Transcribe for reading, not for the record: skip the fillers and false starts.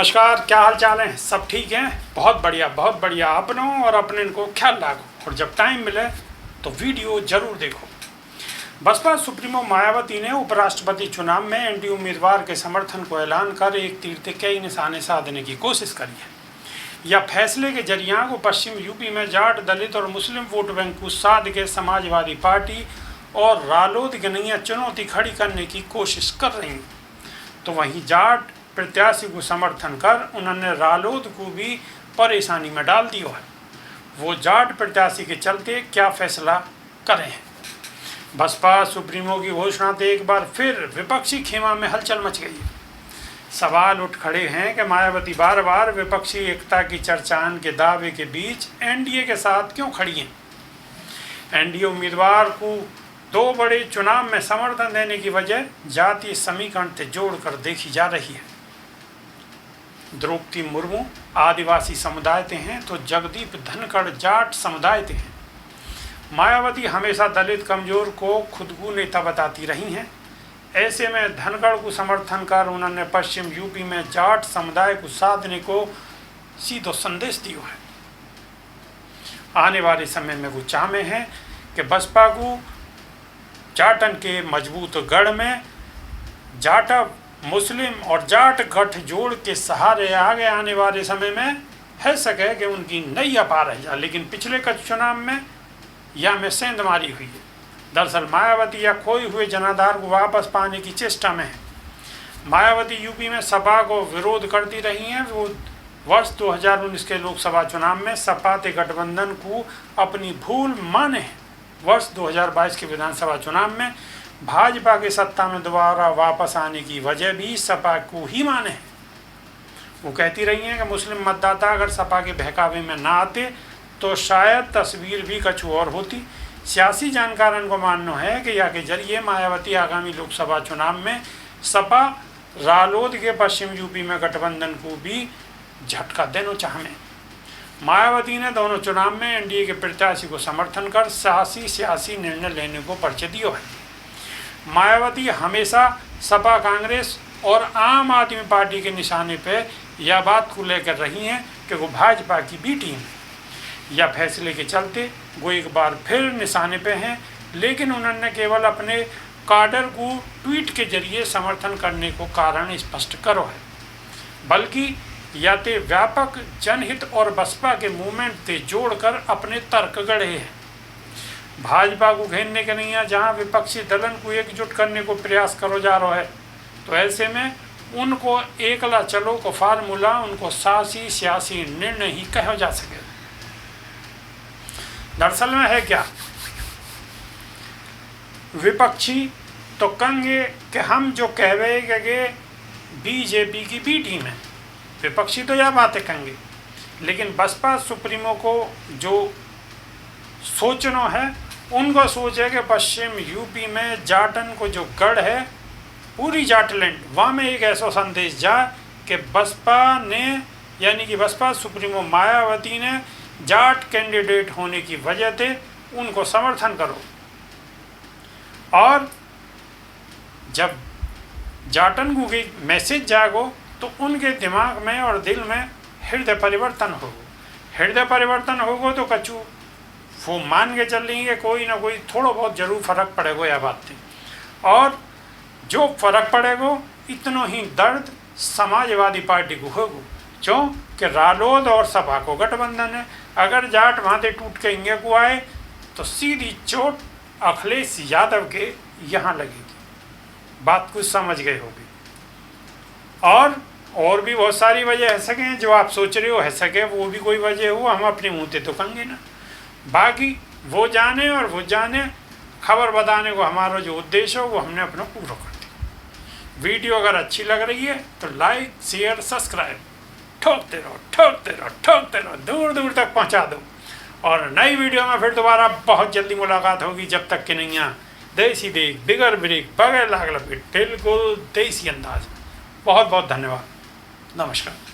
नमस्कार, क्या हाल चाल है? सब ठीक हैं? बहुत बढ़िया अपनों और अपने इनको ख्याल रखो और जब टाइम मिले तो वीडियो जरूर देखो। बसपा सुप्रीमो मायावती ने उपराष्ट्रपति चुनाव में एनडीए उम्मीदवार के समर्थन को ऐलान कर एक तीर से कई निशाने साधने की कोशिश करी है। यह फैसले के जरिया को पश्चिम यूपी में जाट, दलित और मुस्लिम वोट बैंक को साध के समाजवादी पार्टी और रालोद के नई चुनौती खड़ी करने की कोशिश कर रही हैं। तो वहीं जाट प्रत्याशी को समर्थन कर उन्होंने रालोद को भी परेशानी में डाल दिया है। वो जाट प्रत्याशी के चलते क्या फैसला करें? बसपा सुप्रीमो की घोषणा से एक बार फिर विपक्षी खेमा में हलचल मच गई है। सवाल उठ खड़े हैं कि मायावती बार बार विपक्षी एकता की चर्चाएं के दावे के बीच एनडीए के साथ क्यों खड़ी हैं। एनडीए उम्मीदवार को दो बड़े चुनाव में समर्थन देने की वजह जातीय समीकरण से जोड़कर देखी जा रही है। द्रौपदी मुर्मू आदिवासी समुदाय से हैं तो जगदीप धनखड़ जाट समुदाय से हैं। मायावती हमेशा दलित कमजोर को खुदकू नेता बताती रही हैं। ऐसे में धनखड़ को समर्थन कर उन्होंने पश्चिम यूपी में जाट समुदाय को साधने को सीधो संदेश दिया है। आने वाले समय में वो चाहते हैं कि बसपा को जाटन के मजबूत गढ़ में जाटा मुस्लिम और जाट गठजोड़ के सहारे आगे आने वाले समय में है सके कि उनकी नैया पार है जा। लेकिन पिछले कच्छ चुनाव में यह में सेंधमारी हुई है। दरअसल मायावती या खोए हुए जनाधार को वापस पाने की चेष्टा में है। मायावती यूपी में सपा को विरोध करती रही हैं। वो वर्ष 2019 के लोकसभा चुनाव में सपा के गठबंधन को अपनी भूल माने हैं। वर्ष 2022 के विधानसभा चुनाव में भाजपा के सत्ता में दोबारा वापस आने की वजह भी सपा को ही माने हैं। वो कहती रही हैं कि मुस्लिम मतदाता अगर सपा के बहकावे में ना आते तो शायद तस्वीर भी कुछ और होती। सियासी जानकारों को मानना है कि या के जरिए मायावती आगामी लोकसभा चुनाव में सपा रालोद के पश्चिम यूपी में गठबंधन को भी झटका देना चाहें। मायावती ने दोनों चुनाव में एनडीए के प्रत्याशी को समर्थन कर सियासी निर्णय लेने को परिचय दिया है। मायावती हमेशा सपा, कांग्रेस और आम आदमी पार्टी के निशाने पर यह बात को लेकर रही हैं कि वो भाजपा की बी टीम है। यह फैसले के चलते वो एक बार फिर निशाने पे हैं, लेकिन उन्होंने केवल अपने काडर को ट्वीट के जरिए समर्थन करने को कारण स्पष्ट करो है, बल्कि या तो व्यापक जनहित और बसपा के मूवमेंट से जोड़कर अपने तर्क गढ़े हैं। भाजपा को घेरने के नहीं है, जहाँ विपक्षी दलन को एकजुट करने को प्रयास करो जा रहा है, तो ऐसे में उनको एकला चलो को फार्मूला उनको सियासी निर्णय ही कहा जा सके। दरअसल में है क्या, विपक्षी तो कहेंगे कि हम जो कहवे बीजेपी की बी टीम है। विपक्षी तो यह बातें कहेंगे, लेकिन बसपा सुप्रीमो को जो सोचना है उनको सोच है कि पश्चिम यूपी में जाटन को जो गढ़ है पूरी जाटलैंड, वहाँ में एक ऐसा संदेश जाए कि बसपा ने यानी कि बसपा सुप्रीमो मायावती ने जाट कैंडिडेट होने की वजह से उनको समर्थन करो। और जब जाटन को मैसेज जागो तो उनके दिमाग में और दिल में हृदय परिवर्तन होगा तो कछु वो मान के चल लेंगे कोई ना कोई थोड़ा बहुत जरूर फर्क पड़ेगा यह बात थी। और जो फर्क पड़ेगा इतना ही दर्द समाजवादी पार्टी को होगा, क्यों कि रालोद और सपा को गठबंधन है। अगर जाट वहाँ टूट के इंगे को आए तो सीधी चोट अखिलेश यादव के यहाँ लगेगी। बात कुछ समझ गए होगी। और भी बहुत सारी वजह है सके जो आप सोच रहे हो है सके, वो भी कोई वजह हो हम अपने मुँह से तो कहेंगे ना। बाकी वो जाने खबर बताने को हमारा जो उद्देश्य हो वो हमने अपना पूरा कर दिया। वीडियो अगर अच्छी लग रही है तो लाइक, शेयर, सब्सक्राइब ठोकते रहो, दूर दूर तक पहुंचा दो। और नई वीडियो में फिर दोबारा बहुत जल्दी मुलाकात होगी। जब तक कि नहीं देसी देख बिगर ब्रेक बगैर लागल बिल्कुल देसी अंदाज। बहुत बहुत धन्यवाद। नमस्कार।